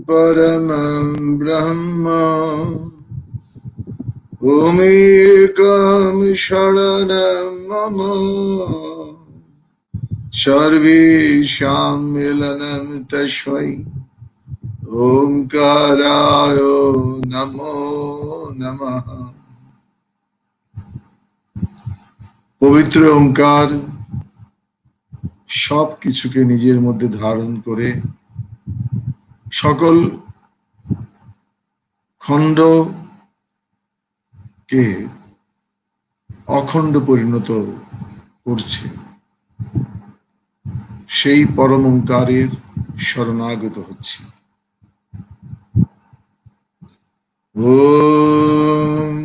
परमं ब्रह्म ओमेकं शरणं मम सर्वेषां मिलनं तस्मै ओंकाराय नमो नमः। পবিত্র ওঙ্কার সব কিছুকে নিজের মধ্যে ধারণ করে সকল খণ্ডকে অখণ্ড পরিণত করছে, সেই পরম ওঙ্কারের শরণাগত হচ্ছে। ওম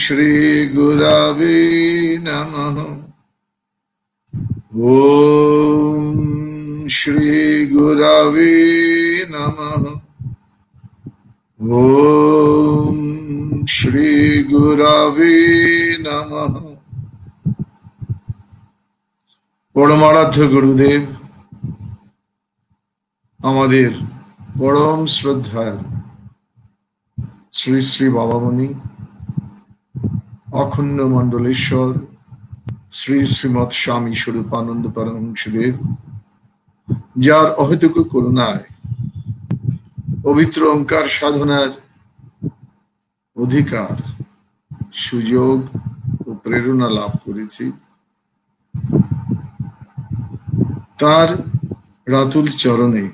শ্রী গুরবে নমঃ। ওম শ্রী গুরবে নমঃ। ওম শ্রী গুরবে নমঃ। পরমারাধ্য গুরুদেব, আমাদের পরম শ্রদ্ধার শ্রী শ্রী বাবামণি অখণ্ড মণ্ডলেশ্বর শ্রী শ্রীমৎ স্বামী স্বরূপানন্দ পরমহংসদেব, যার অহেতুক করুণায় পবিত্র ওঙ্কার সাধনার অধিকার, সুযোগ ও প্রেরণা লাভ করেছি, তার রাতুল চরণে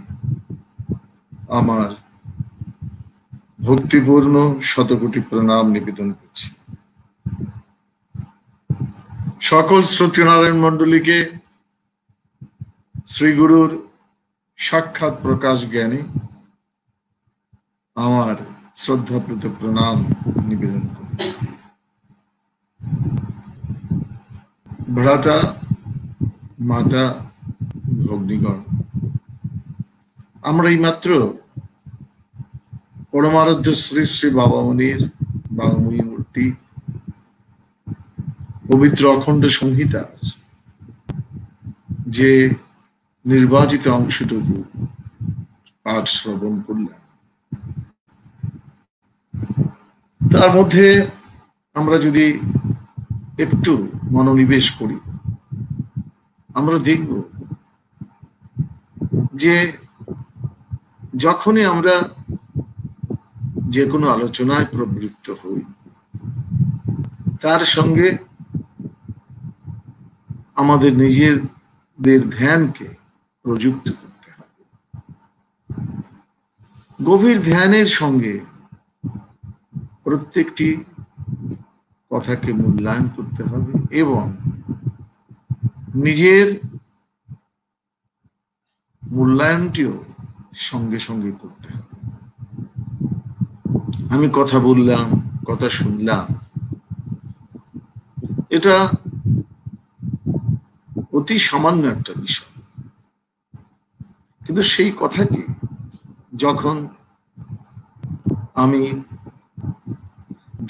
আমার ভক্তিপূর্ণ শতকোটি প্রণাম নিবেদন করছি। সকল শ্রোতৃনারায়ণ মণ্ডলীকে শ্রীগুরুর সাক্ষাৎ প্রকাশ জ্ঞানে আমার শ্রদ্ধাপ্রত প্রণাম নিবেদন করি। ভ্রাতা, মাতা, ভগ্নীগণ, আমরা এই মাত্র পরমারাধ্য শ্রী শ্রী বাবামণির বাংময়ী মূর্তি পবিত্র অখণ্ড সংহিতার যে নির্বাচিত অংশটুকু পাঠ শ্রবণ করলাম, তার মধ্যে আমরা যদি একটু মনোনিবেশ করি, আমরা দেখব যে যখনই আমরা যে কোনো আলোচনায় প্রবৃত্ত হই, তার সঙ্গে আমাদের নিজেদের ধ্যানকে প্রযুক্ত করতে হবে। গভীর ধ্যানের সঙ্গে প্রত্যেকটি কথাকে মূল্যায়ন করতে হবে এবং নিজের মূল্যায়নটিও সঙ্গে সঙ্গে করতে হবে। আমি কথা বললাম, কথা শুনলাম, এটা অতি সামান্য একটা বিষয়, কিন্তু সেই কথাকে যখন আমি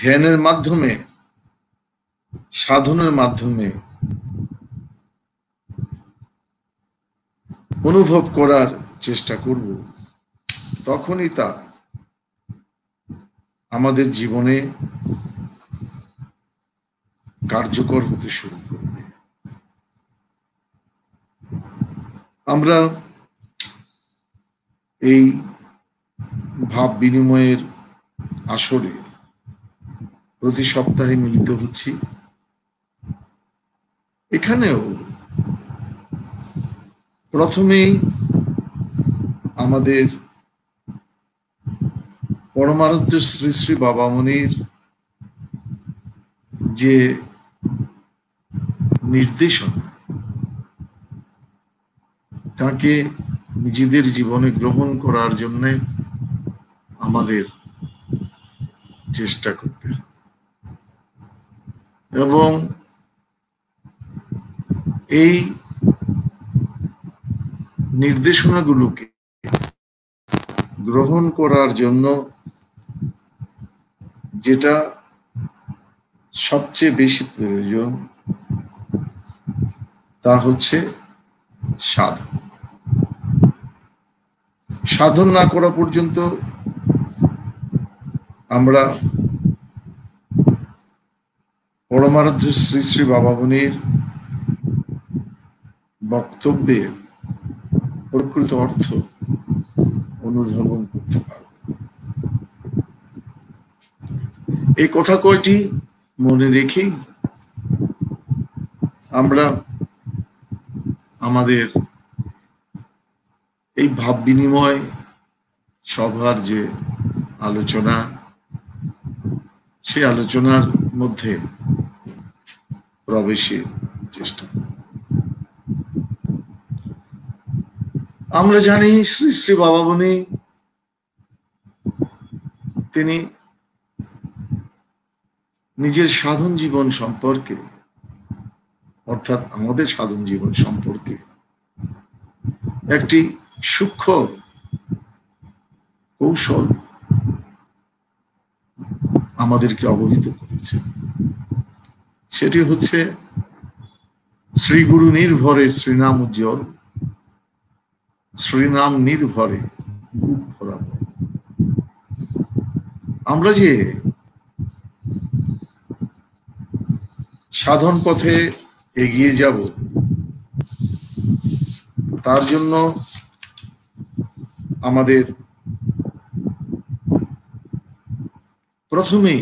ধ্যানের মাধ্যমে, সাধনের মাধ্যমে অনুভব করার চেষ্টা করব, তখনই তা আমাদের জীবনে কার্যকর হতে শুরু করবে। আমরা এই ভাব বিনিময়ের আসরে প্রতি সপ্তাহে মিলিত হচ্ছি। এখানেও প্রথমেই আমাদের পরমারাধ্য শ্রী শ্রী বাবামণির যে নির্দেশনা, তাকে নিজেদের জীবনে গ্রহণ করার জন্য আমাদের চেষ্টা করতে হবে এবং এই নির্দেশনাগুলোকে গ্রহণ করার জন্য যেটা সবচেয়ে বেশি প্রয়োজন তা হচ্ছে সাধন। সাধন না করা পর্যন্ত আমরা পরমারাধ্য শ্রী শ্রী বাবা মুনির বক্তব্যের প্রকৃত অর্থ অনুধাবন করতে পারব। এই কথা কয়টি মনে রেখেই আমরা আমাদের এই ভাব বিনিময় সভার যে আলোচনা, সেই আলোচনার মধ্যে প্রবেশের চেষ্টা করি। আমরা জানি শ্রী শ্রী বাবা মুনি তিনি নিজের সাধন জীবন সম্পর্কে, অর্থাৎ আমাদের সাধন জীবন সম্পর্কে একটি সূক্ষ্ম কৌশল আমাদেরকে অবহিত করেছে। সেটি হচ্ছে শ্রীগুরু নির্ভরে শ্রীনাম উজ্জ্বল, শ্রীনাম নির্ভরে বুক ভরাবো। আমরা যে সাধন পথে এগিয়ে যাব, তার জন্য আমাদের প্রথমেই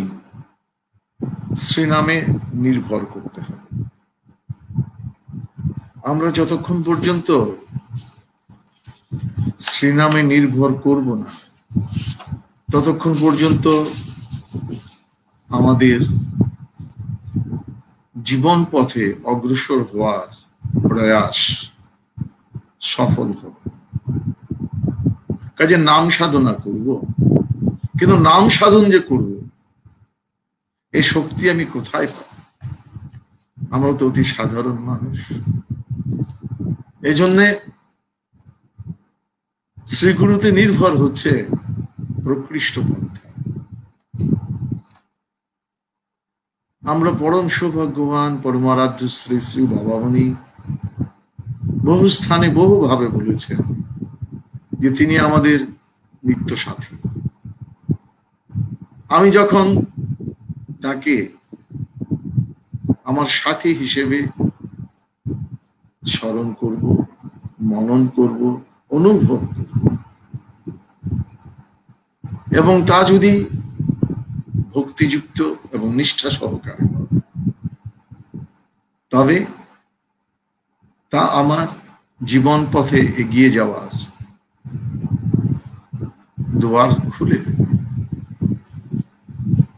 শ্রীনামে নির্ভর করতে হবে। আমরা যতক্ষণ পর্যন্ত শ্রীনামে নির্ভর করব না, ততক্ষণ পর্যন্ত আমাদের জীবন পথে অগ্রসর হওয়ার প্রয়াস সফল হবে। কাজে নাম সাধনা করব, কিন্তু নাম সাধন যে করব, এই শক্তি আমি কোথায় পাব? আমরা তো অতি সাধারণ মানুষ। এই জন্যে শ্রীগুরুতে নির্ভর হচ্ছে প্রকৃষ্ট পন্থা। আমরা পরম সৌভাগ্যবান পরমারাধ্য শ্রী শ্রী বাবা মুনি বহু স্থানে বহুভাবে বলেছেন যে তিনি আমাদের নিত্য সাথী। আমি যখন তাকে আমার সাথী হিসেবে স্মরণ করব, মনন করব, অনুভব করব, এবং তা যদি ভক্তিযুক্ত এবং নিষ্ঠা সহকারে হবে, তবে তা আমার জীবন পথে এগিয়ে যাওয়ার দুয়ার খুলে দেবে।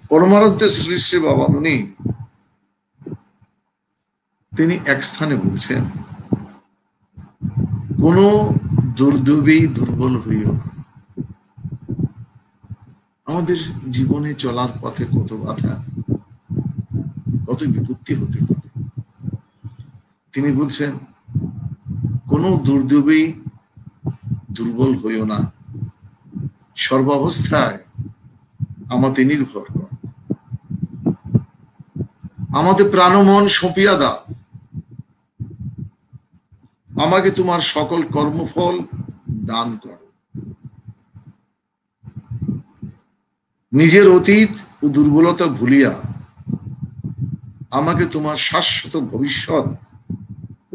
পরমারাধ্য শ্রী শ্রী বাবা মুনি তিনি এক স্থানে বলছেন, কোন দুর্দুবি দুর্বল হইও না। আমাদের জীবনে চলার পথে কত বাধা, কত বিপত্তি হতে পারে। তিনি বলছেন, কোন দুর্দুবি দুর্বল হইও না, সর্বাবস্থায় আমাতে নির্ভর কর, আমাদের প্রাণমন সঁপিয়া দাও, আমাকে তোমার সকল কর্মফল দান কর। নিজের অতীত ও দুর্বলতা ভুলিয়া আমাকে তোমার শাশ্বত ভবিষ্যৎ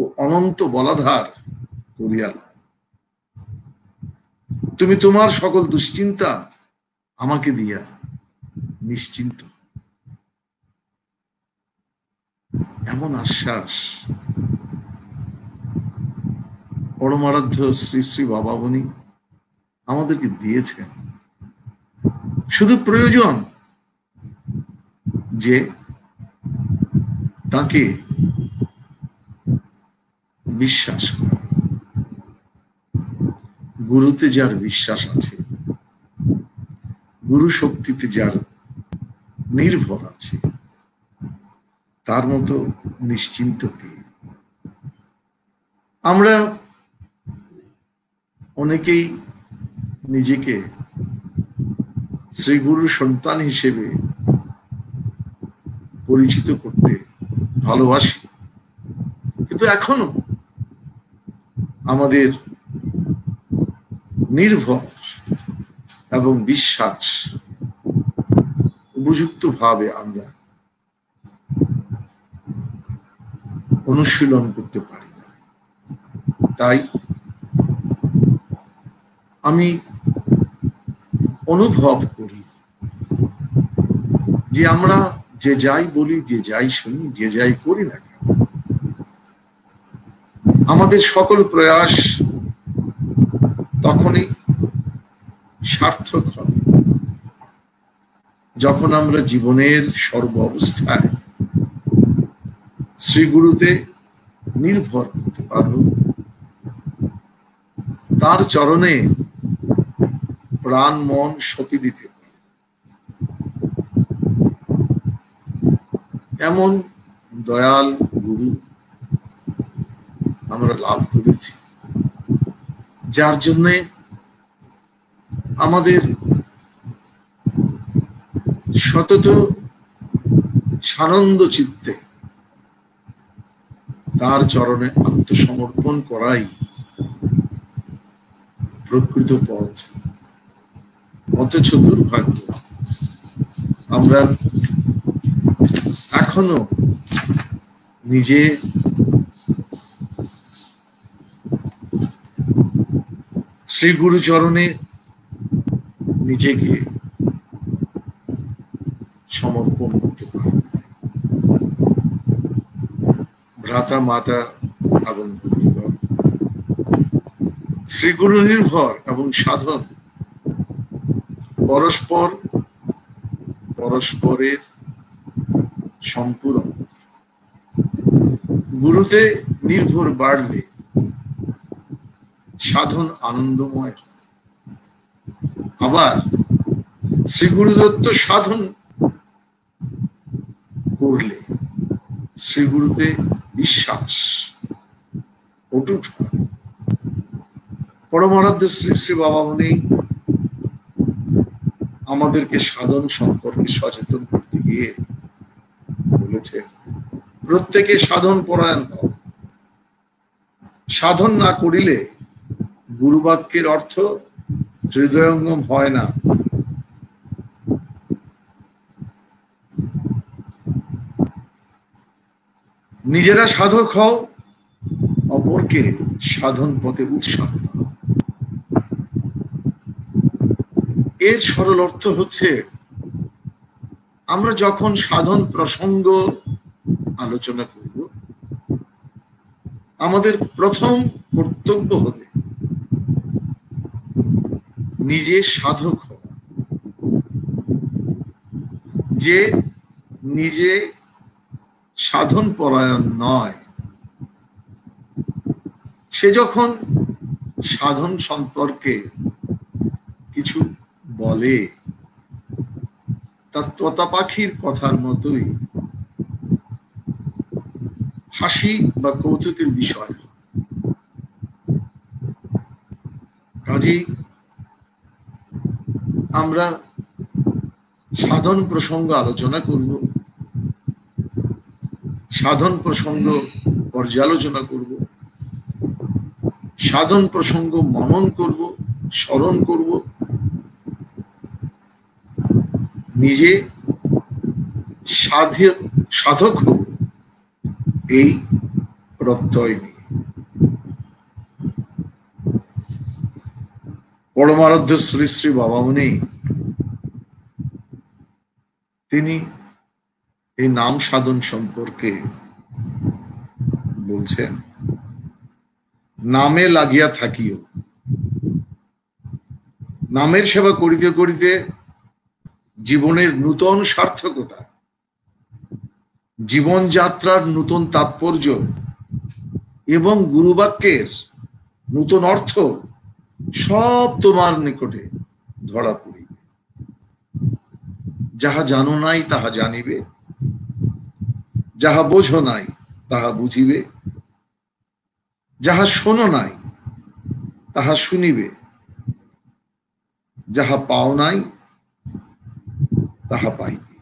ও অনন্ত বলাধার করিয়া নাও। তুমি তোমার সকল দুশ্চিন্তা আমাকে দিয়া নিশ্চিন্ত। এমন আশ্বাস পরমারাধ্য শ্রী শ্রী বাবা মুনি আমাদেরকে দিয়েছেন। শুধু প্রয়োজন যে তাকে বিশ্বাস করা। গুরুতে যার বিশ্বাস আছে, গুরু শক্তিতে যার নির্ভর আছে, তার মতো নিশ্চিন্ত কে? আমরা অনেকেই নিজেকে শ্রীগুরুর সন্তান হিসেবে পরিচিত করতে ভালোবাসি, কিন্তু এখনো আমাদের নির্ভর এবং বিশ্বাস উপযুক্ত ভাবে আমরা অনুশীলন করতে পারি না। তাই আমি অনুভব করি যে আমরা যে যাই বলি, যে যাই শুনি, যে যাই করি না কেন, আমাদের সকল প্রয়াস তখনই সার্থক হবে যখন আমরা জীবনের সর্ব অবস্থায় শ্রীগুরুতে নির্ভর করতে পারব, তার চরণে প্রাণ মন সঁপে দিতে পারব। এমন দয়াল গুরু আমরা লাভ করেছি, যার জন্যে আমাদের সতত সানন্দ চিত্তে তার চরণে আত্মসমর্পণ করাই প্রকৃত পথ। অথচ দুর্ভাগ্য, আমরা এখনো নিজে শ্রী গুরু চরণে নিজেকে সমর্পণ করতে পারি না। ভ্রাতা মাতা এবং ভগ্নীগণ, শ্রীগুরু নির্ভর এবং সাধন পরস্পরের সম্পূরক। গুরুতে নির্ভর বাড়লে সাধন আনন্দময় হয়, আবার শ্রী গুরুদত্ত সাধন করলে শ্রী গুরুতে বিশ্বাস অটুট হয়। পরমারাধ্য শ্রী শ্রী বাবামণি আমাদেরকে সাধন সম্পর্কে সচেতন করতে গিয়ে বলেছে, প্রত্যেকে সাধন পরায়ণ হও। সাধন না করিলে গুরুবাক্যের অর্থ হৃদয়ঙ্গম হয় না। নিজেরা সাধক হও, অপরকে সাধন পথে উৎসাহ দাও। এর সরল অর্থ হচ্ছে, আমরা যখন সাধন প্রসঙ্গ আলোচনা করব, আমাদের প্রথম কর্তব্য হবে নিজে সাধক হওয়া। যে নিজে সাধন পরায়ণ নয়, সে যখন সাধন সম্পর্কে কিছু বলে, তা তোতা পাখির কথার মতোই হাসি বা কৌতুকের বিষয়। কাজেই আমরা সাধন প্রসঙ্গ আলোচনা করব, সাধন প্রসঙ্গ পর্যালোচনা করব, সাধন প্রসঙ্গ মনন করব, স্মরণ করব, নিজে সাধক হব এই প্রত্যয় নিয়ে। পরমারাধ্য শ্রী শ্রী বাবামণি তিনি এই নাম সাধন সম্পর্কে বলছেন, নামে লাগিয়া থাকিও। নামের সেবা করিতে করিতে জীবনের নূতন সার্থকতা, জীবনযাত্রার নূতন তাৎপর্য এবং গুরুবাক্যের নূতন অর্থ সব তোমার নিকটে ধরা পড়িবে। যাহা জানো নাই তাহা জানিবে, যাহা বোঝো নাই তাহা বুঝিবে, যাহা শোনো নাই তাহা শুনিবে, যাহা পাও নাই তাহা পাইবে।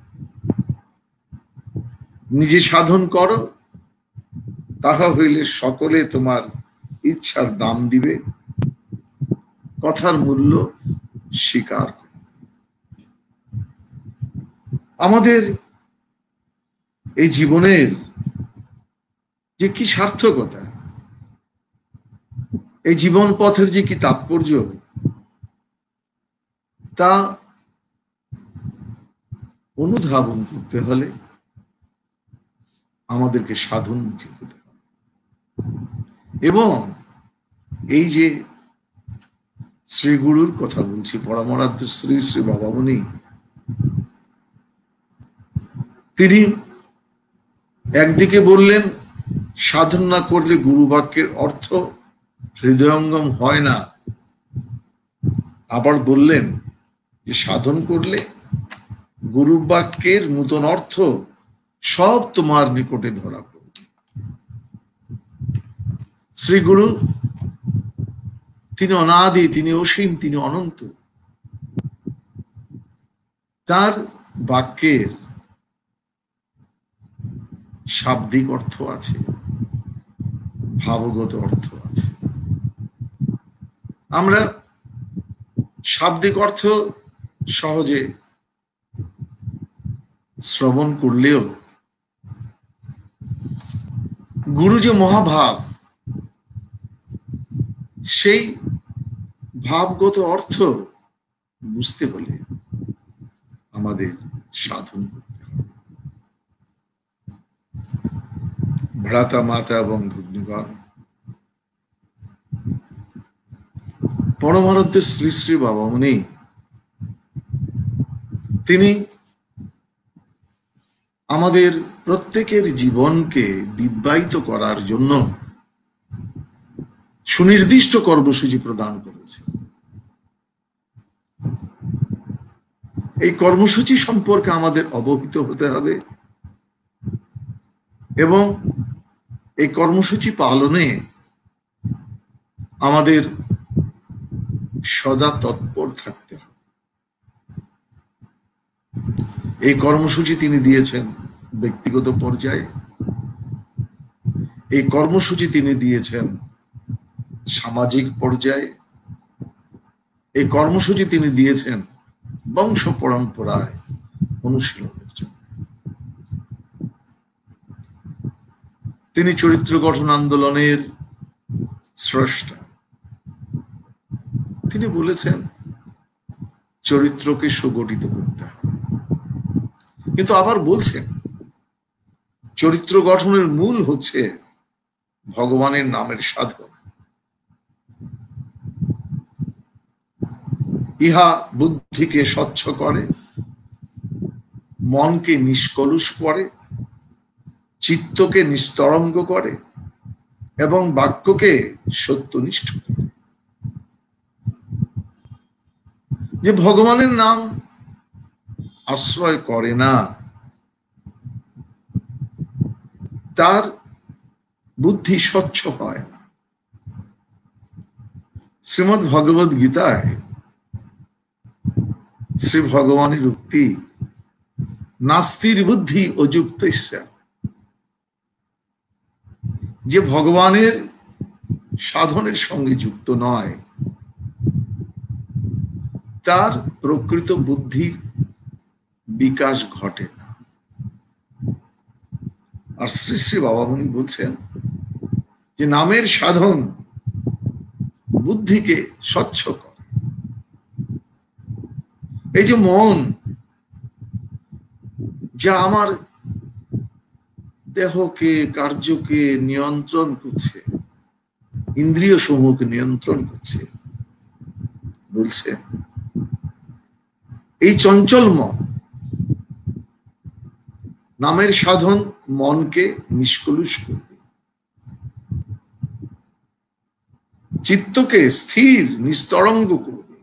নিজে সাধন করো, তাহা হইলে সকলে তোমার ইচ্ছার দাম দিবে কথার মূল্য স্বীকার করুন। আমাদের এই জীবনের যে কি সার্থকতা, এই জীবন পথের যে কি তাৎপর্য, তা অনুধাবন করতে হলে আমাদেরকে সাধনমুখী হতে হবে। এবং এই যে শ্রী গুরুর কথা বলছি, পরমারাধ্য শ্রী শ্রী বাবামণি, তিনি একদিকে বললেন সাধন না করলে গুরু বাক্যের অর্থ হৃদয়ঙ্গম হয় না, আবার বললেন যে সাধন করলে গুরু বাক্যের নূতন অর্থ সব তোমার নিকটে ধরা পড়বে। শ্রী গুরু তিনি অনাদি, তিনি অসীম, তিনি অনন্ত। তার বাক্যের শাব্দিক অর্থ আছে, ভাবগত অর্থ আছে। আমরা শাব্দিক অর্থ সহজে শ্রবণ করলেও গুরু যে মহাভাব, সেই ভাবগত অর্থ বুঝতে হলে আমাদের সাধন করতে হবে। ভ্রাতা মাতা এবং ভগ্নীগণ, পরমারাধ্য শ্রী শ্রী বাবামণি তিনি আমাদের প্রত্যেকের জীবনকে দিব্যায়িত করার জন্য সুনির্দিষ্ট কর্মসূচি প্রদান করেছে। এই কর্মসূচি সম্পর্কে আমাদের অবহিত হতে হবে এবং এই কর্মসূচি পালনে আমাদের সদা তৎপর থাকতে হবে। এই কর্মসূচি তিনি দিয়েছেন ব্যক্তিগত পর্যায়ে, এই কর্মসূচি তিনি দিয়েছেন সামাজিক পর্যায়ে, এই কর্মসূচি তিনি দিয়েছেন বংশ পরম্পরায় অনুশীলনের জন্য। তিনি চরিত্র গঠন আন্দোলনের স্রষ্টা। তিনি বলেছেন চরিত্রকে সুগঠিত করতে হবে, কিন্তু আবার বলছেন চরিত্র গঠনের মূল হচ্ছে ভগবানের নামের সাধন। ইহা বুদ্ধিকে স্বচ্ছ করে, মনকে নিষ্কলুষ করে, চিত্তকে নিস্তরঙ্গ করে এবং বাক্যকে সত্যনিষ্ঠ করে। যে ভগবানের নাম আশ্রয় করে না, তার বুদ্ধি স্বচ্ছ হয় না। শ্রীমদ্ ভগবদ গীতায় শ্রী ভগবানের উক্তি, নাস্তির বুদ্ধি অযুক্তস্য, যে ভগবানের সাধনের সঙ্গে যুক্ত নয়, তার প্রকৃত বুদ্ধির বিকাশ ঘটে না। আর শ্রী শ্রী বাবামণি বলছেন যে নামের সাধন বুদ্ধিকে স্বচ্ছ করে। এই যে মন, যা আমার দেহকে, কার্যকে নিয়ন্ত্রণ করছে, ইন্দ্রিয় সমূহকে নিয়ন্ত্রণ করছে, বলছে এই চঞ্চল মন, নামের সাধন মনকে নিষ্কলুষ করবে, চিত্তকে স্থির নিস্তরঙ্গ করবে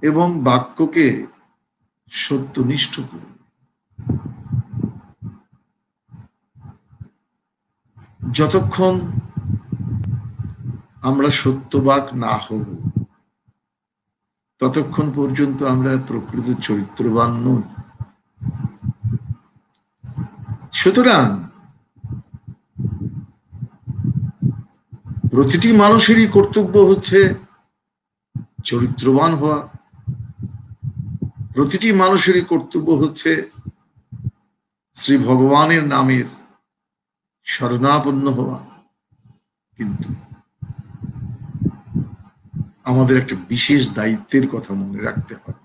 এবং বাক্যকে সত্যনিষ্ঠ করবে। যতক্ষণ আমরা সত্যবাক না হব, ততক্ষণ পর্যন্ত আমরা প্রকৃত চরিত্রবান নই। সুতরাং প্রতিটি মানুষেরই কর্তব্য হচ্ছে চরিত্রবান হওয়া, প্রতিটি মানুষেরই কর্তব্য হচ্ছে শ্রী ভগবানের নামের শরণাপন্ন হওয়া। কিন্তু আমাদের একটা বিশেষ দায়িত্বের কথা মনে রাখতে হবে।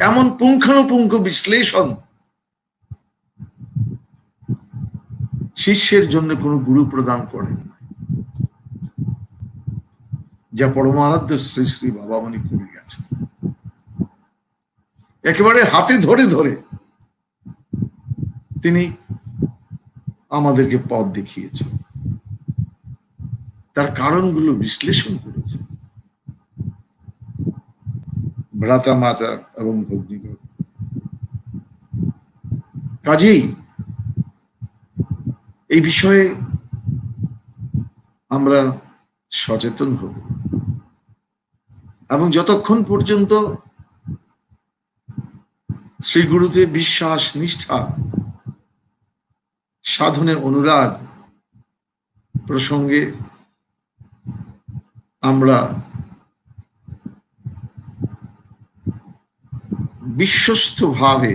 এমন পুঙ্খানুপুঙ্খ বিশ্লেষণ শিষ্যের জন্য কোনো গুরু প্রদান করেন না, যা পরমারাধ্য শ্রী শ্রী বাবামণি করে গেছেন। একেবারে হাতে ধরে ধরে তিনি আমাদেরকে পথ দেখিয়েছেন, তার কারণগুলো বিশ্লেষণ করেছেন। ভ্রাতা মাতা এবং ভগ্নীগণ, কাজেই এই বিষয়ে আমরা সচেতন হব এবং যতক্ষণ পর্যন্ত শ্রী গুরুতে বিশ্বাস, নিষ্ঠা, সাধনে অনুরাগ প্রসঙ্গে আমরা বিশ্বস্তভাবে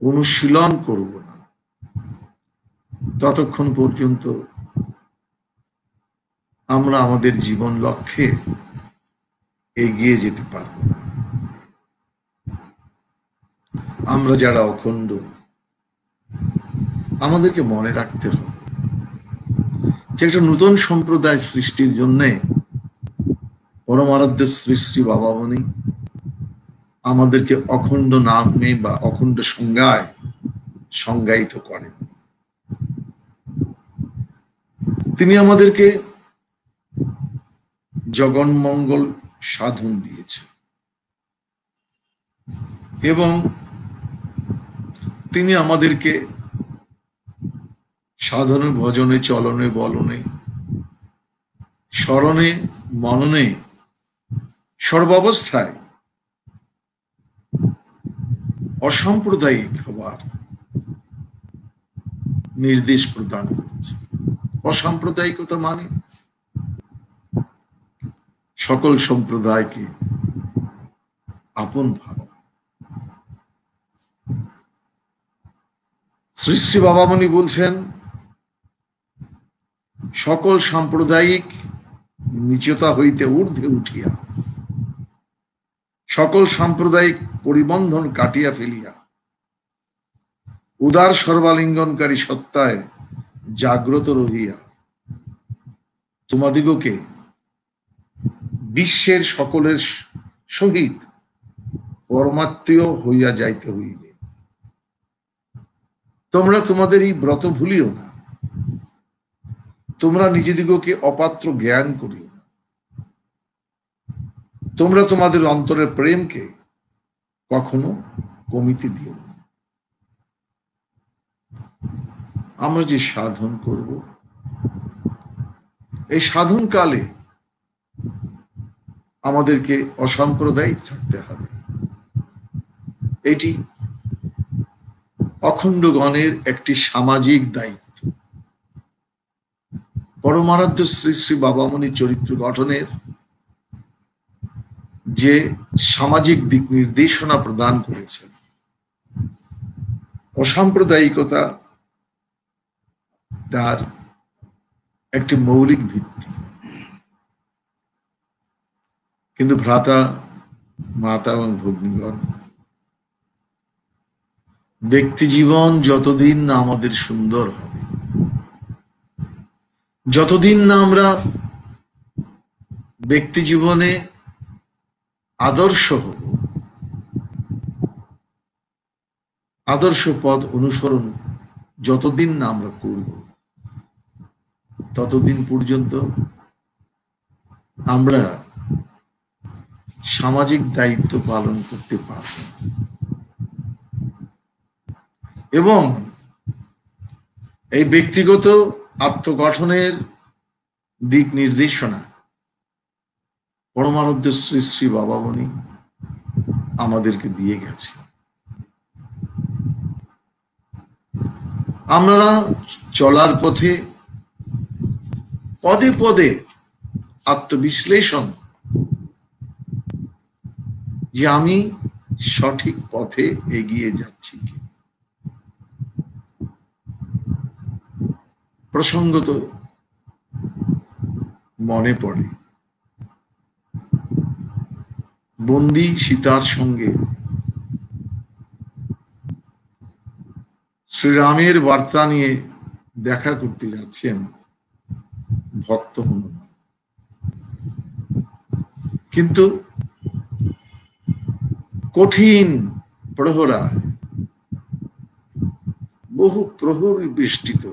অনুশীলন করব না, ততক্ষণ পর্যন্ত আমরা আমাদের জীবন লক্ষ্যে এগিয়ে যেতে পারব না। আমরা যারা অখণ্ড, আমাদেরকে মনে রাখতে হবে যে একটা নতুন সম্প্রদায় সৃষ্টির জন্য পরমারাধ্য শ্রী শ্রী বাবামণি আমাদেরকে অখণ্ড নামে বা অখণ্ড সংজ্ঞায় সংজ্ঞায়িত করেন। তিনি আমাদেরকে জগন্মঙ্গল সাধন দিয়েছে এবং তিনি আমাদেরকে সাধনে, ভজনে, চলনে, বলনে, স্মরণে, মননে, সর্বাবস্থায় অসাম্প্রদায়িক হবার নির্দেশ প্রদান করেছে। অসাম্প্রদায়িকতা মানে সকল সম্প্রদায়কে আপন ভাবা। শ্রী শ্রী বাবামণি বলছেন, সকল সাম্প্রদায়িক নিচতা হইতে ঊর্ধ্বে উঠিয়া, সকল সাম্প্রদায়িক পরিবন্ধন কাটিয়া ফেলিয়া উদার সর্বালিঙ্গনকারী সত্তায় জাগ্রত রহিয়া তোমাদিগকে বিশ্বের সকলের সহিত পরমাত্মীয় হইয়া যাইতে হইবে। তোমরা তোমাদের এই ব্রত ভুলিও না, তোমরা নিজেদিগকে অপাত্র জ্ঞান করিও না, তোমরা তোমাদের অন্তরের প্রেমকে কখনো কমিতে দিও না। আমরা যে সাধন করব, এই সাধন কালে আমাদেরকে অসাম্প্রদায়িক থাকতে হবে। এটি অখণ্ডগণের একটি সামাজিক দায়িত্ব। পরমারাধ্য শ্রী শ্রী বাবামণি চরিত্র গঠনের যে সামাজিক দিক নির্দেশনা প্রদান করেছেন, অসাম্প্রদায়িকতা তার একটি মৌলিক ভিত্তি। কিন্তু ভ্রাতা, মাতা এবং ভগ্নীগণ, ব্যক্তি জীবন যতদিন না আমাদের সুন্দর হবে, যতদিন না আমরা ব্যক্তি জীবনে আদর্শ হব, আদর্শ পথ অনুসরণ যতদিন না আমরা করব, ততদিন পর্যন্ত আমরা সামাজিক দায়িত্ব পালন করতে পারব। এবং এই ব্যক্তিগত আত্মগঠনের দিক নির্দেশনা পরমারাধ্য শ্রী শ্রী বাবামণি আমাদেরকে দিয়ে গেছে। আমরা চলার পথে পদে পদে আত্মবিশ্লেষণ যে আমি সঠিক পথে এগিয়ে যাচ্ছি কি। প্রসঙ্গত মনে পড়ে বন্দী সীতার সঙ্গে শ্রীরামের বার্তা নিয়ে দেখা করতে যাচ্ছেন ভক্ত হনুমান, কিন্তু কঠিন প্রহরায় বহু প্রহরী বেষ্টিত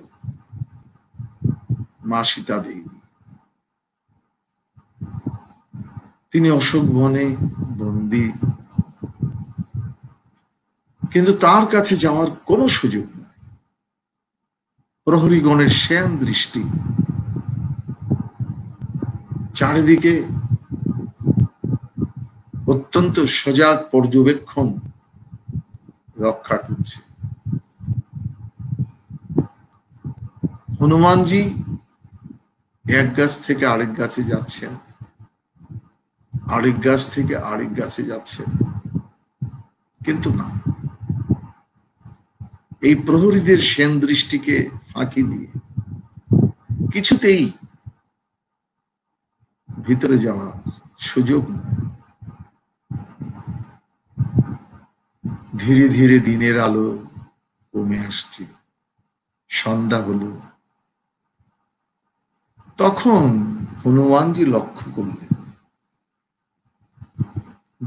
মা সীতা দেবী, তিনি অশোক বনে বন্দী, কিন্তু তার কাছে যাওয়ার কোনো সুযোগ নাই। প্রহরীগণের শ্যাম দৃষ্টি চারিদিকে অত্যন্ত সজাগ পর্যবেক্ষণ রক্ষা করছে। হনুমানজি এক গাছ থেকে আরেক গাছে যাচ্ছেন, আরেক গাছ থেকে আরেক গাছে যাচ্ছেন, কিন্তু না, এই প্রহরীদের সেন দৃষ্টিকে ফাঁকি দিয়ে কিছুতেই ভিতরে যাওয়ার সুযোগ নেই। ধীরে ধীরে দিনের আলো কমে আসছে, সন্ধ্যা হলো। তখন হনুমানজি লক্ষ্য করলেন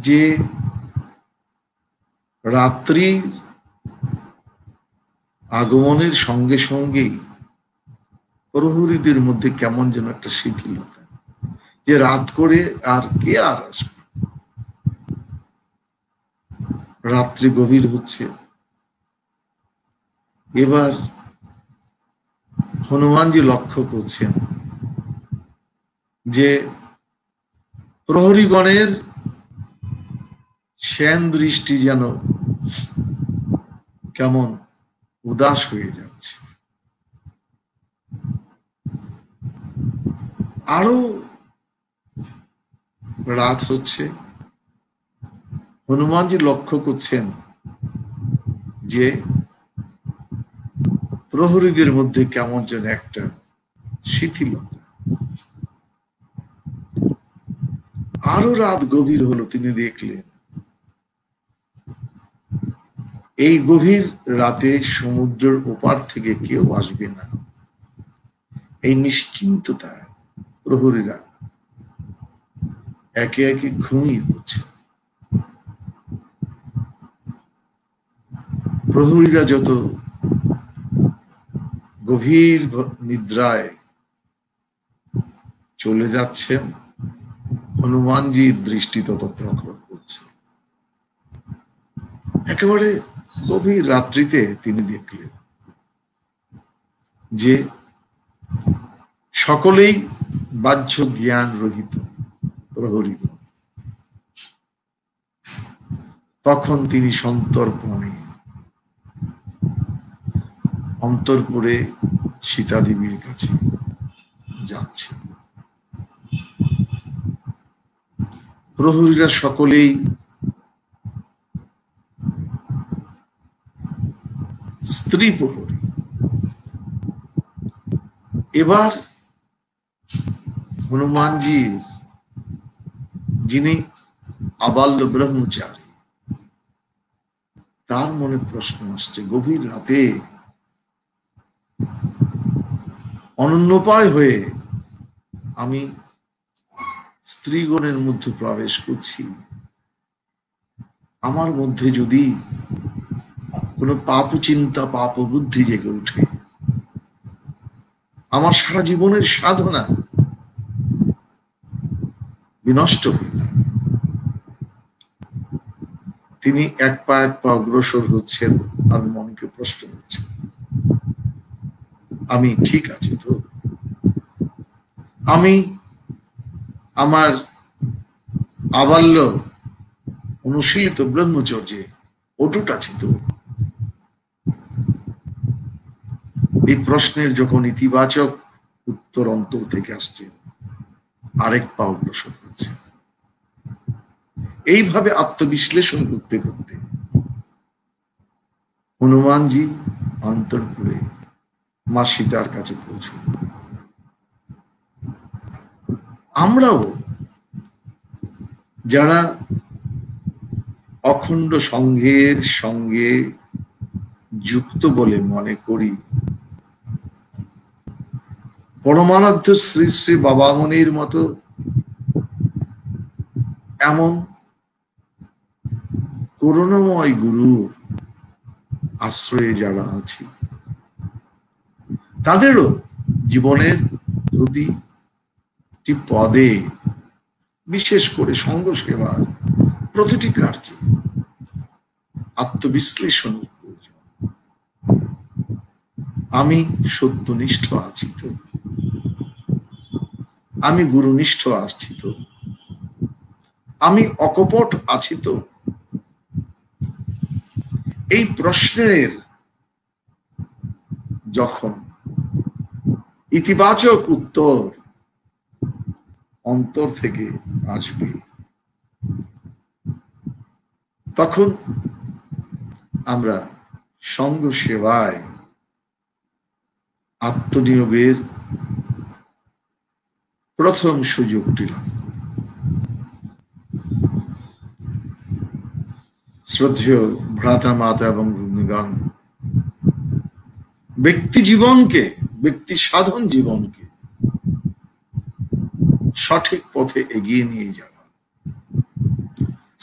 যে রাত্রি আগমনের সঙ্গে সঙ্গেই প্রহরীদের মধ্যে কেমন যেন একটা শিথিলতা, যে রাত করে আর কে আর আসবে, রাত্রি গভীর হচ্ছে। এবার হনুমানজি লক্ষ্য করছেন যে প্রহরীগণের শ্যান দৃষ্টি যেন কেমন উদাস হয়ে যাচ্ছে। আরো রাত হচ্ছে, হনুমানজি লক্ষ্য করছেন যে প্রহরীদের মধ্যে কেমন যেন একটা শিথিলতা। আরো রাত গভীর হলো, তিনি দেখলেন এই গভীর রাতে সমুদ্রের ওপার থেকে কেউ আসবে না। এই নিশ্চিন্ততায় প্রহরীরা একে একে ঘুমিয়ে পড়ছে। প্রহরীরা যত গভীর নিদ্রায় চলে যাচ্ছেন, হনুমানজির দৃষ্টি তত প্রখর করছে। একেবারে গভীর রাত্রিতে তিনি দেখলেন যে সকলেই বাহ্য জ্ঞান রহিত প্রহরী। তখন তিনি সন্তর্পণে অন্তরপুরে সীতা দেবীর কাছে যাচ্ছেন। প্রহরীরা সকলেই স্ত্রী প্রহরী। এবার হনুমানজির যিনি আবাল্য ব্রহ্মচারী, তার মনে প্রশ্ন আসছে, গভীর রাতে অনন্যোপায় হয়ে আমি স্ত্রীগণের মধ্যে প্রবেশ করছি, আমার মধ্যে যদি কোনো পাপ চিন্তা, পাপ বুদ্ধি জেগে উঠে, আমার সারা জীবনের সাধনা বিনষ্ট হয়ে যায়। তিনি এক পা অগ্রসর হচ্ছেন আর মনকে প্রশ্ন হচ্ছেন, আমি ঠিক আছি তো? আমি আমার আবাল্য অনুশীলিত ব্রহ্মচর্যে অটুট আছি তো? এই প্রশ্নের যখন ইতিবাচক উত্তর অন্তর থেকে আসছে, আরেক পা অগ্রসর হচ্ছে। এইভাবে আত্মবিশ্লেষণ করতে করতে হনুমানজি অন্তরপুরে মা সীতার কাছে পৌঁছল। আমরাও যারা অখণ্ড সংঘের সঙ্গে যুক্ত বলে মনে করি, পরমারাধ্য শ্রী শ্রী বাবামণির মতো এমন করুণাময় গুরুর আশ্রয়ে যারা আছি, তাদেরও জীবনের প্রতিটি পদে, বিশেষ করে সঙ্গ সেবার প্রতিটি কার্যে আত্মবিশ্লেষণের প্রয়োজন। আমি সত্যনিষ্ঠ আছি তো? আমি গুরুনিষ্ঠ আছি তো? আমি অকপট আছি তো? এই প্রশ্নের যখন ইতিবাচক উত্তর অন্তর থেকে আসবে, তখন আমরা সঙ্গ সেবায় আত্মনিয়োগের প্রথম সুযোগটি লাভ। শ্রদ্ধেয় ভ্রাতা মাতা এবং ভূমিগণ, ব্যক্তি জীবনকে, ব্যক্তি সাধন জীবনকে সঠিক পথে এগিয়ে নিয়ে যাওয়া,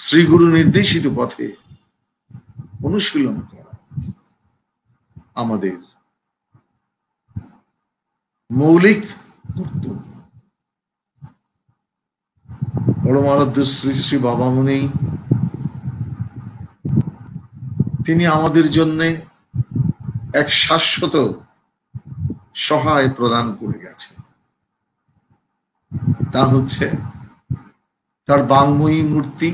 শ্রীগুরু নির্দেশিত পথে অনুশীলন করা আমাদের মৌলিক কর্তব্য। পরমারাধ্য শ্রী শ্রী বাবামণি তিনি আমাদের জন্য এক শাশ্বত সহায় প্রদান করে গেছে, তা হচ্ছে তার বাংময়ী মূর্তি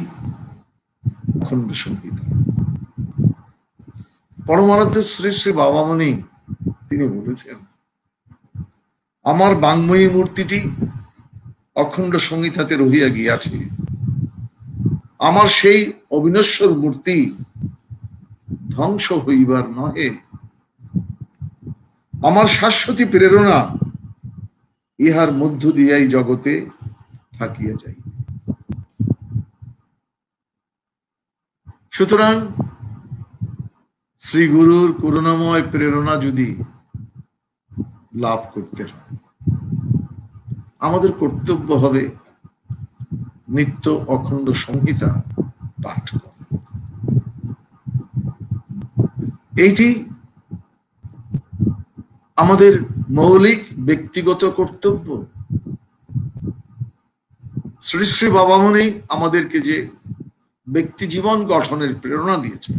অখণ্ড সংহিতা। পরমারাধ্য শ্রী শ্রী বাবামণি তিনি বলেছেন, আমার বাংময়ী মূর্তিটি অখণ্ড সংহিতাতে রহিয়া গিয়াছে। আমার সেই অবিনশ্বর মূর্তি ধ্বংস হইবার নহে, আমার শাশ্বতী প্রেরণা ইহার মধ্য দিয়াই জগতে থাকিয়া যাই। সুতরাং শ্রী গুরুর করুণাময় প্রেরণা যদি লাভ করতে হয়, আমাদের কর্তব্য হবে নিত্য অখণ্ড সংহিতা পাঠ করা। এইটি আমাদের মৌলিক ব্যক্তিগত কর্তব্য। শ্রী শ্রী বাবামণি আমাদেরকে যে ব্যক্তি জীবন গঠনের প্রেরণা দিয়েছে,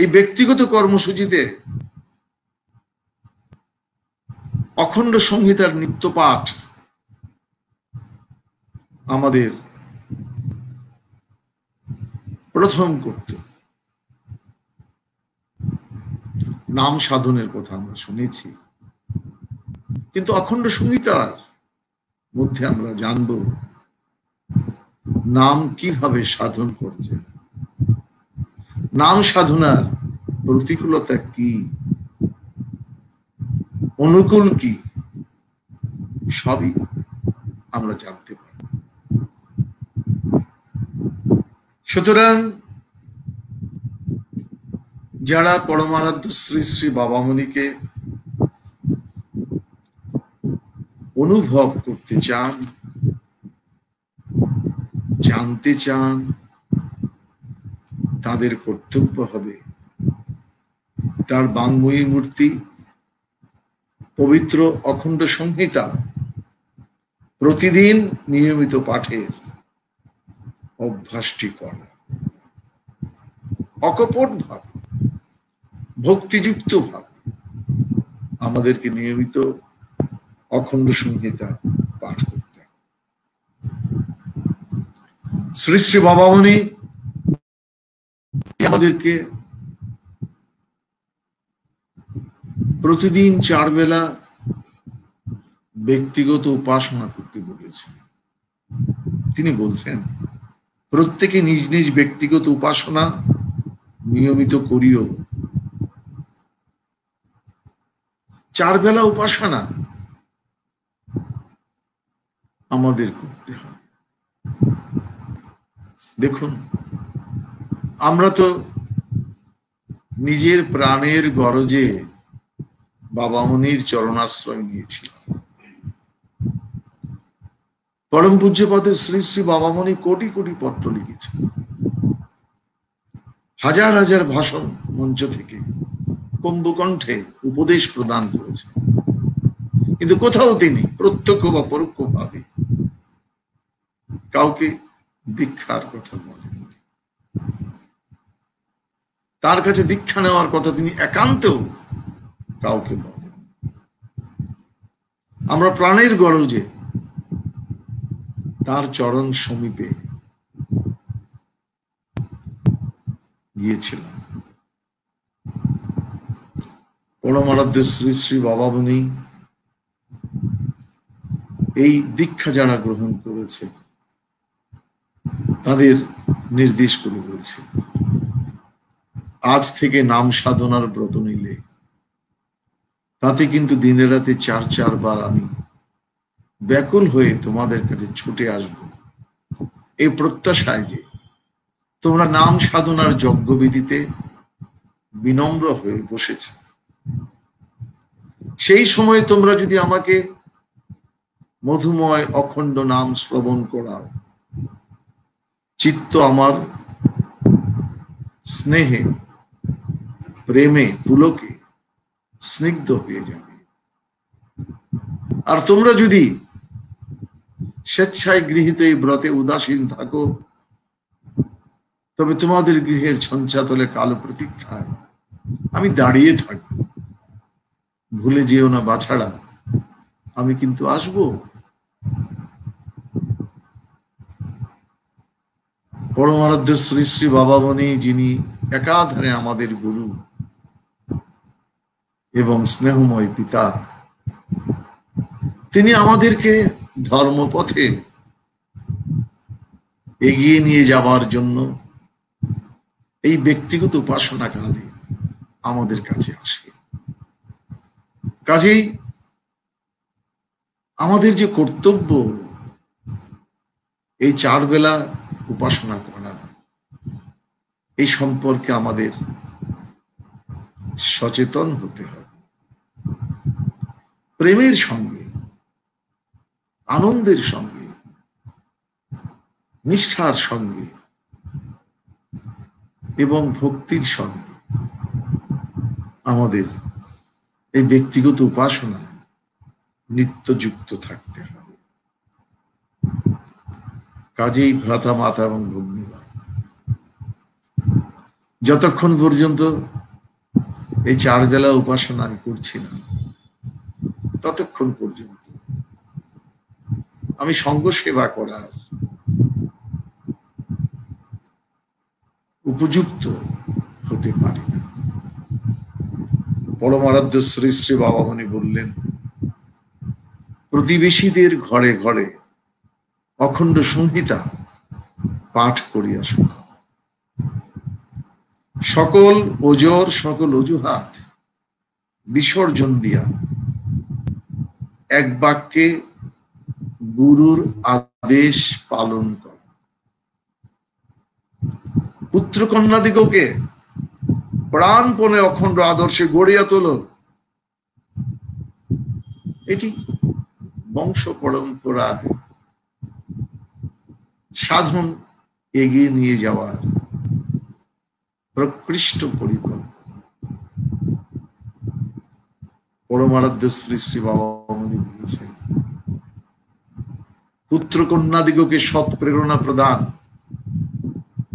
এই ব্যক্তিগত কর্মসূচিতে অখণ্ড সংহিতার নিত্য পাঠ আমাদের প্রথম কর্তব্য। নাম সাধনের কথা আমরা শুনেছি, কিন্তু অখণ্ড সংহিতার মধ্যে আমরা জানব নাম কিভাবে সাধন করছে, নাম সাধনার প্রতিকূলতা কি, অনুকূল কি, সবই আমরা জানতে পারি। সুতরাং যারা পরমারাধ্য শ্রী শ্রী বাবামণিকে অনুভব করতে চান, জানতে চান, তাদের কর্তব্য হবে তার বাংময়ী মূর্তি, পবিত্র অখণ্ড সংহিতা প্রতিদিন নিয়মিত পাঠের অভ্যাসটি করা, অকপট ভাব, ভক্তিযুক্ত ভাব আমাদেরকে নিয়মিত অখণ্ড সংহিতা পাঠ করতে। শ্রী শ্রী বাবামণি আমাদেরকে প্রতিদিন 4 বেলা ব্যক্তিগত উপাসনা করতে বলেছেন। তিনি বলছেন প্রত্যেকে নিজ নিজ ব্যক্তিগত উপাসনা নিয়মিত করিও। 4 বেলা উপাসনা আমাদের করতে হবে। দেখুন, আমরা তো নিজের প্রাণের গরজে বাবা মুনির চরণাশ্রয় নিয়েছিলাম। পরম পূজ্যপাদের শ্রী শ্রী বাবা মুনি কোটি কোটি পত্র লিখেছেন, হাজার হাজার ভাষণ মঞ্চ থেকে কম্বকণ্ঠে উপদেশ প্রদান করেছেন, কিন্তু কোথাও তিনি প্রত্যক্ষ বা পরোক্ষ ভাবে কাউকে দীক্ষার কথা বলেন। তার কাছে দীক্ষা নেওয়ার কথা তিনি একান্তেও কাউকে বলেন। আমরা প্রাণের গরজে তার চরণ সমীপে গিয়েছিলাম। পরমারাধ্য শ্রী শ্রী বাবা মুনি এই দীক্ষা যারা গ্রহণ করেছে তাদের নির্দেশ করে বলছে, আজ থেকে নাম সাধনার ব্রত নিলে তাতে কিন্তু দিনে রাতে 4 বার আমি ব্যাকুল হয়ে তোমাদের কাছে ছুটে আসব, এই প্রত্যাশায় যে তোমরা নাম সাধনার যজ্ঞবিধিতে বিনম্র হয়ে বসেছ। সেই সময় তোমরা যদি আমাকে মধুময় অখণ্ড নাম শ্রবণ করাও, চিত্ত আমার স্নেহে প্রেমে পুলকে স্নিগ্ধ হয়ে যাবে। আর তোমরা যদি স্বেচ্ছায় গৃহীত এই ব্রতে উদাসীন থাকো, তবে তোমাদের গৃহের ছঞ্চাতলে কালো প্রতীক্ষায় আমি দাঁড়িয়ে থাকব। ভুলে যেও না বাছাড়া, আমি কিন্তু আসব। পরমারাধ্য শ্রী শ্রী বাবা মুনি, যিনি একাধারে আমাদের গুরু এবং স্নেহময় পিতা, তিনি আমাদেরকে ধর্মপথে এগিয়ে নিয়ে যাওয়ার জন্য এই ব্যক্তিগত উপাসনা কালে আমাদের কাছে আসে। কাজেই আমাদের যে কর্তব্য এই 4 বেলা উপাসনা করা, এই সম্পর্কে আমাদের সচেতন হতে হবে। প্রেমের সঙ্গে, আনন্দের সঙ্গে, নিষ্ঠার সঙ্গে এবং ভক্তির সঙ্গে আমাদের এই ব্যক্তিগত উপাসনা নিত্যযুক্ত থাকতে হবে। কাজেই ভ্রাতা, মাতা এবং ভগ্নীরা, যতক্ষণ পর্যন্ত এই 4 বেলা উপাসনা আমি করছি না, ততক্ষণ পর্যন্ত আমি সঙ্গ সেবা করার উপযুক্ত হতে পারি না। পরমারাধ্য শ্রী শ্রী বাবা মুনি বললেন, প্রতিবেশীদের ঘরে ঘরে অখণ্ড সংহিতা পাঠ করিয়া শোনা, সকল ওজর সকল অজুহাত বিসর্জন দিয়া এক বাক্যে গুরুর আদেশ পালন কর, পুত্র কন্যাদিগকে প্রাণপণে অখণ্ড আদর্শে গড়িয়া তোল। এটি বংশ পরম্পরা সাধন এগিয়ে নিয়ে যাওয়ার প্রকৃষ্ট পরিকল্পনা। পরমারাধ্য শ্রী শ্রী বাবা মুনি বলেছেন, পুত্র কন্যাদিগকে সৎ প্রেরণা প্রদান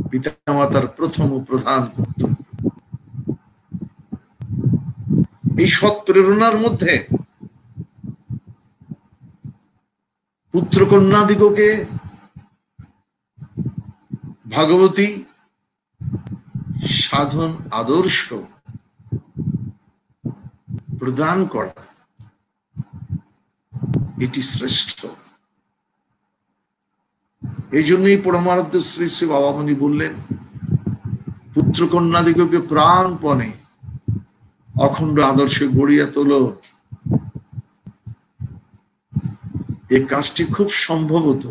পিতামাতার প্রথম ও প্রধান কর্তব্য। এই সৎ প্রেরণার মধ্যে পুত্র কন্যাদিগকে ভাগবতী সাধন আদর্শ প্রদান করা, এটি শ্রেষ্ঠ। এই জন্যই পরমারাধ্য শ্রী শ্রী বাবামণি বললেন, পুত্র কন্যাদিগকে প্রাণপণে অখণ্ড আদর্শে গড়িয়া তোলো। এই কাজটি খুব সম্ভবত,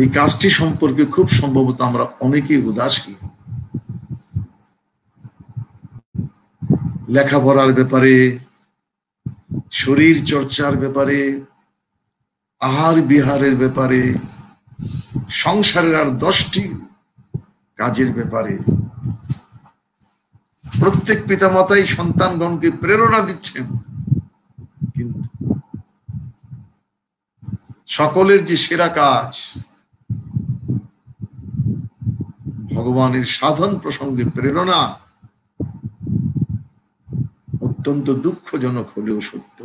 এই কাজটি সম্পর্কে খুব সম্ভবত আমরা অনেকেই উদাসীন। লেখাপড়ার ব্যাপারে, শরীর চর্চার ব্যাপারে, আহার বিহারের ব্যাপারে, সংসারের আর 10টি কাজের ব্যাপারে প্রত্যেক পিতামাতাই সন্তানগণকে প্রেরণা দিচ্ছেন, কিন্তু সকলের যে সেরা কাজ ভগবানের সাধন প্রসঙ্গে প্রেরণা, অত্যন্ত দুঃখজনক হলেও সত্য।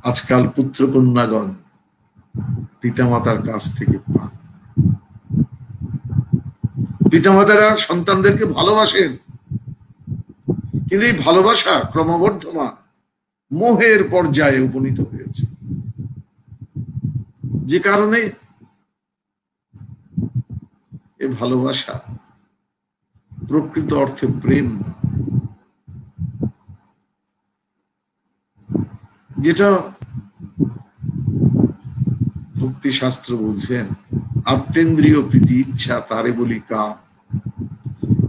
আজকাল পুত্র কন্যাগণ পিতামাতার কাছ থেকে পান। পিতামাতারা সন্তানদেরকে ভালোবাসেন, কিন্তু এই ভালোবাসা ক্রমবর্ধমান মোহের পর্যায়ে উপনীত হয়েছে, যে কারণে এ ভালোবাসা প্রকৃত অর্থে প্রেম না। যেটা ভক্তি শাস্ত্র বলছেন, আত্মেন্দ্রিয় প্রীতি ইচ্ছা তারে বলি কাম,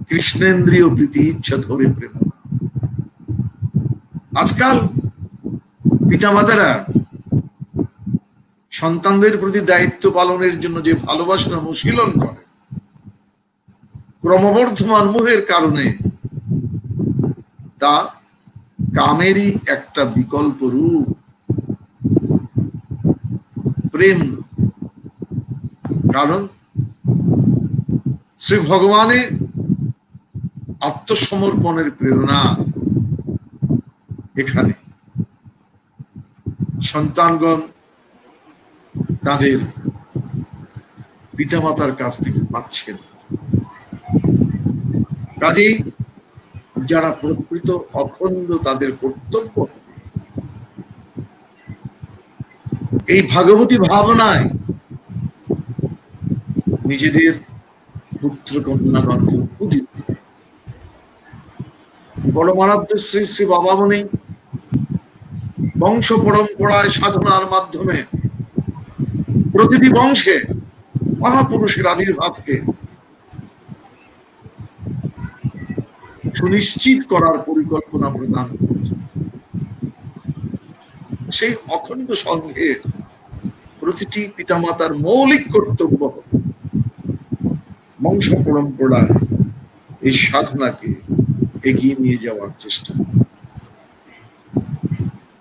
কৃষ্ণেন্দ্রিয় প্রীতি ইচ্ছা ধরে প্রেম। আজকাল পিতামাতারা সন্তানদের প্রতি দায়িত্ব পালনের জন্য যে ভালোবাসার অনুশীলন করে, ক্রমবর্ধমান মোহের কারণে তা কামেরই একটা বিকল্প রূপ, প্রেম। কারণ শ্রী ভগবানের আত্মসমর্পণের প্রেরণা এখানে সন্তানগণ তাদের পিতামাতার কাছ থেকে পাচ্ছেন। কাজেই যারা প্রকৃত অখণ্ড, তাদের কর্তব্য এই ভাগবতী ভাবনায় নিজেদের পুত্র কন্যাগণকে উদ্বুদ্ধ। পরমারাধ্য শ্রী শ্রী বাবামণি বংশ পরম্পরায় সাধনার মাধ্যমে প্রতিটি বংশে মহাপুরুষের আবির্ভাবকে সুনিশ্চিত করার পরিকল্পনা প্রদান করেছে। সেই অখণ্ড সংঘের প্রতিটি পিতামাতার মৌলিক কর্তব্য বংশ পরম্পরায় এই সাধনাকে এগিয়ে নিয়ে যাওয়ার চেষ্টা।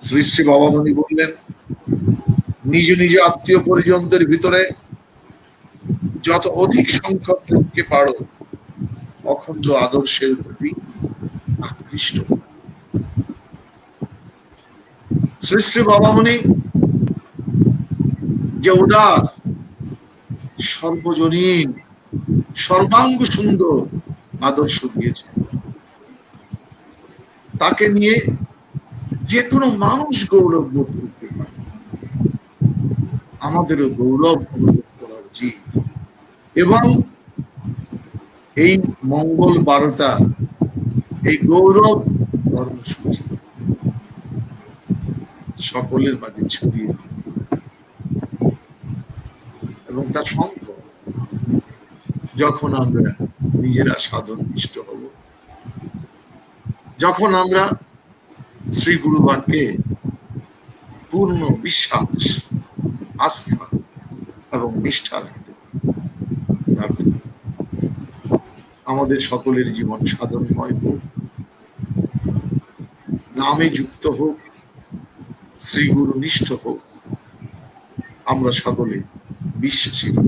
শ্রী শ্রী বাবামণি বললেন, নিজ নিজ আত্মীয় পরিজনদের ভিতরে যত অধিক সংখ্যক লোককে পারো অখণ্ড আদর্শের প্রতি আকৃষ্ট। শ্রী শ্রী বাবামণি যে উদার, সর্বজনীন, সর্বাঙ্গ সুন্দর আদর্শ দিয়েছে, তাকে নিয়ে যে কোনো মানুষ গৌরব বোধ করতে পারে। আমাদেরও গৌরব অনুভব করা উচিত। এবং এই মঙ্গল বার্তা, এই গৌরব কর্মসূচি সকলের মাঝে ছড়িয়ে এবং তার সম্ভব যখন আমরা নিজেরা সাধন নিষ্ঠ হব, যখন আমরা শ্রী গুরু বাক্যে পূর্ণ বিশ্বাস, আস্থা এবং নিষ্ঠা রাখতে পারি। আমাদের সকলের জীবন সাধনময় হোক, নামে যুক্ত হোক, শ্রী গুরু নিষ্ঠ হোক, আমরা সকলে বিশ্বাসী হব।